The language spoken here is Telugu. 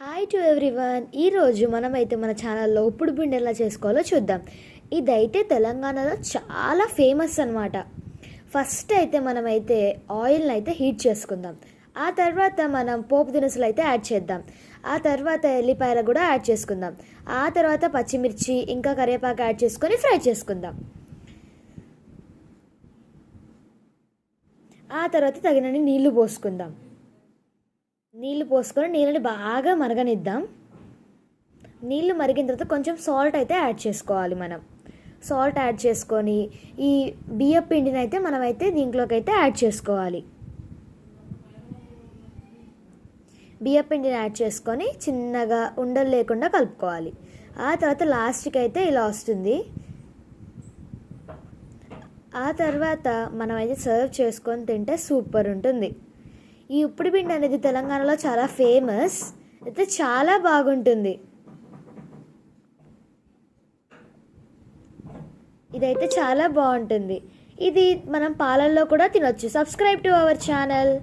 Hi to everyone. ఈరోజు మనమైతే మన ఛానల్లో ఉప్పుడు పిండి ఎలా చేసుకోవాలో చూద్దాం. ఇదైతే తెలంగాణలో చాలా ఫేమస్ అనమాట. ఫస్ట్ అయితే మనమైతే ఆయిల్ని అయితే హీట్ చేసుకుందాం. ఆ తర్వాత మనం పోపు దినుసులు అయితే యాడ్ చేద్దాం. ఆ తర్వాత ఎల్లిపాయలు కూడా యాడ్ చేసుకుందాం. ఆ తర్వాత పచ్చిమిర్చి ఇంకా కరివేపాకు యాడ్ చేసుకొని ఫ్రై చేసుకుందాం. ఆ తర్వాత తగినన్ని నీళ్లు పోసుకుందాం. నీళ్ళు పోసుకొని నీళ్ళని బాగా మరగనిద్దాం. నీళ్ళు మరిగిన తర్వాత కొంచెం సాల్ట్ అయితే యాడ్ చేసుకోవాలి. మనం సాల్ట్ యాడ్ చేసుకొని ఈ బియ్యం పిండిని అయితే మనమైతే దీంట్లోకి అయితే యాడ్ చేసుకోవాలి. బియ్యం పిండిని యాడ్ చేసుకొని చిన్నగా ఉండలు లేకుండా కలుపుకోవాలి. ఆ తర్వాత లాస్ట్కి అయితే ఇలా వస్తుంది. ఆ తర్వాత మనమైతే సర్వ్ చేసుకొని తింటే సూపర్ ఉంటుంది. ఈ ఉప్పుడు పిండి అనేది తెలంగాణలో చాలా ఫేమస్. అయితే చాలా బాగుంటుంది. ఇదైతే చాలా బాగుంటుంది. ఇది మనం పాలల్లో కూడా తినొచ్చు. Subscribe to our channel.